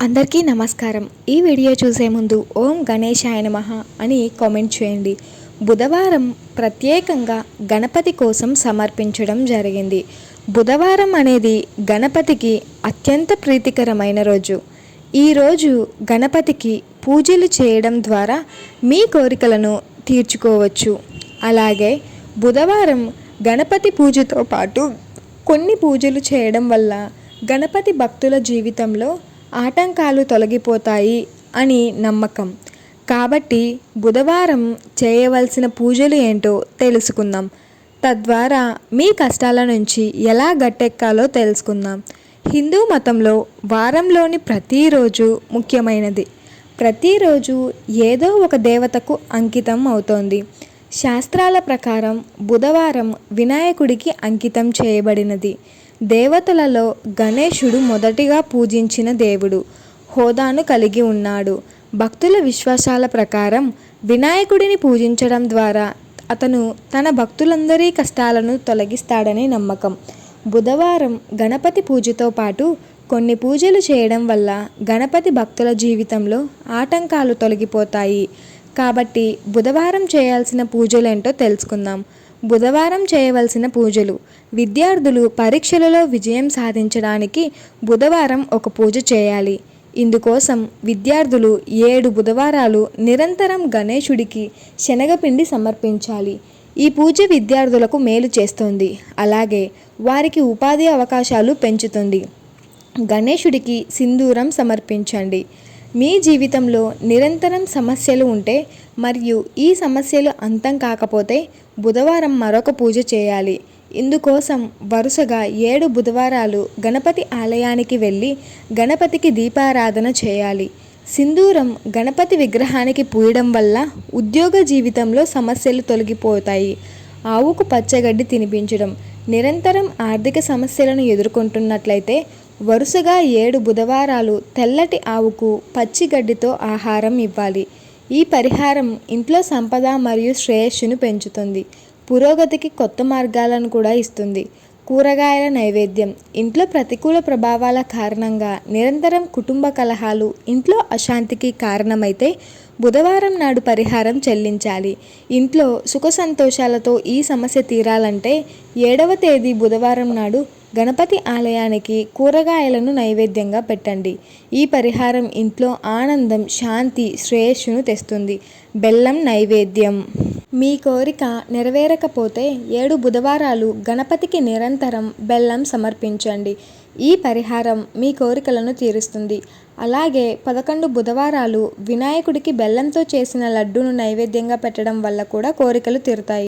అందరికీ నమస్కారం. ఈ వీడియో చూసే ముందు ఓం గణేశాయ నమః అని కామెంట్ చేయండి. బుధవారం ప్రత్యేకంగా గణపతి కోసం సమర్పించడం జరిగింది. బుధవారం అనేది గణపతికి అత్యంత ప్రీతికరమైన రోజు. ఈరోజు గణపతికి పూజలు చేయడం ద్వారా మీ కోరికలను తీర్చుకోవచ్చు. అలాగే బుధవారం గణపతి పూజతో పాటు కొన్ని పూజలు చేయడం వల్ల గణపతి భక్తుల జీవితంలో ఆటంకాలు తొలగిపోతాయి అని నమ్మకం. కాబట్టి బుధవారం చేయవలసిన పూజలు ఏంటో తెలుసుకుందాం. తద్వారా మీ కష్టాల నుంచి ఎలా గట్టెక్కాలో తెలుసుకుందాం. హిందూ మతంలో వారంలోని ప్రతిరోజు ముఖ్యమైనది. ప్రతిరోజు ఏదో ఒక దేవతకు అంకితం అవుతోంది. శాస్త్రాల ప్రకారం బుధవారం వినాయకుడికి అంకితం చేయబడినది. దేవతలలో గణేశుడు మొదటిగా పూజించిన దేవుడు. హోదాను కలిగి ఉన్నాడు. భక్తుల విశ్వాసాల ప్రకారం వినాయకుడిని పూజించడం ద్వారా అతను తన భక్తులందరి కష్టాలను తొలగిస్తాడని నమ్మకం. బుధవారం గణపతి పూజతో పాటు కొన్ని పూజలు చేయడం వల్ల గణపతి భక్తుల జీవితంలో ఆటంకాలు తొలగిపోతాయి. కాబట్టి బుధవారం చేయాల్సిన పూజలేంటో తెలుసుకుందాం. బుధవారం చేయవలసిన పూజలు. విద్యార్థులు పరీక్షలలో విజయం సాధించడానికి బుధవారం ఒక పూజ చేయాలి. ఇందుకోసం విద్యార్థులు 7 బుధవారాలు నిరంతరం గణేశుడికి శనగపిండి సమర్పించాలి. ఈ పూజ విద్యార్థులకు మేలు చేస్తుంది. అలాగే వారికి ఉపాధి అవకాశాలు పెంచుతుంది. గణేశుడికి సింధూరం సమర్పించండి. మీ జీవితంలో నిరంతరం సమస్యలు ఉంటే మరియు ఈ సమస్యలు అంతం కాకపోతే బుధవారం మరొక పూజ చేయాలి. ఇందుకోసం వరుసగా 7 బుధవారాలు గణపతి ఆలయానికి వెళ్ళి గణపతికి దీపారాధన చేయాలి. సింధూరం గణపతి విగ్రహానికి పూయడం వల్ల ఉద్యోగ జీవితంలో సమస్యలు తొలగిపోతాయి. ఆవుకు పచ్చగడ్డి తినిపించడం. నిరంతరం ఆర్థిక సమస్యలను ఎదుర్కొంటున్నట్లయితే వరుసగా 7 బుధవారాలు తెల్లటి ఆవుకు పచ్చిగడ్డితో ఆహారం ఇవ్వాలి. ఈ పరిహారం ఇంట్లో సంపద మరియు శ్రేయస్సును పెంచుతుంది. పురోగతికి కొత్త మార్గాలను కూడా ఇస్తుంది. కూరగాయల నైవేద్యం. ఇంట్లో ప్రతికూల ప్రభావాల కారణంగా నిరంతరం కుటుంబ కలహాలు, ఇంట్లో అశాంతికి కారణమైతే బుధవారం నాడు పరిహారం చెల్లించాలి. ఇంట్లో సుఖ సంతోషాలతో ఈ సమస్య తీరాలంటే 7వ తేదీ బుధవారం నాడు గణపతి ఆలయానికి కూరగాయలను నైవేద్యంగా పెట్టండి. ఈ పరిహారం ఇంట్లో ఆనందం, శాంతి, శ్రేయస్సును తెస్తుంది. బెల్లం నైవేద్యం. మీ కోరిక నెరవేరకపోతే 7 బుధవారాలు గణపతికి నిరంతరం బెల్లం సమర్పించండి. ఈ పరిహారం మీ కోరికలను తీరుస్తుంది. అలాగే 11 బుధవారాలు వినాయకుడికి బెల్లంతో చేసిన లడ్డూను నైవేద్యంగా పెట్టడం వల్ల కూడా కోరికలు తీరుతాయి.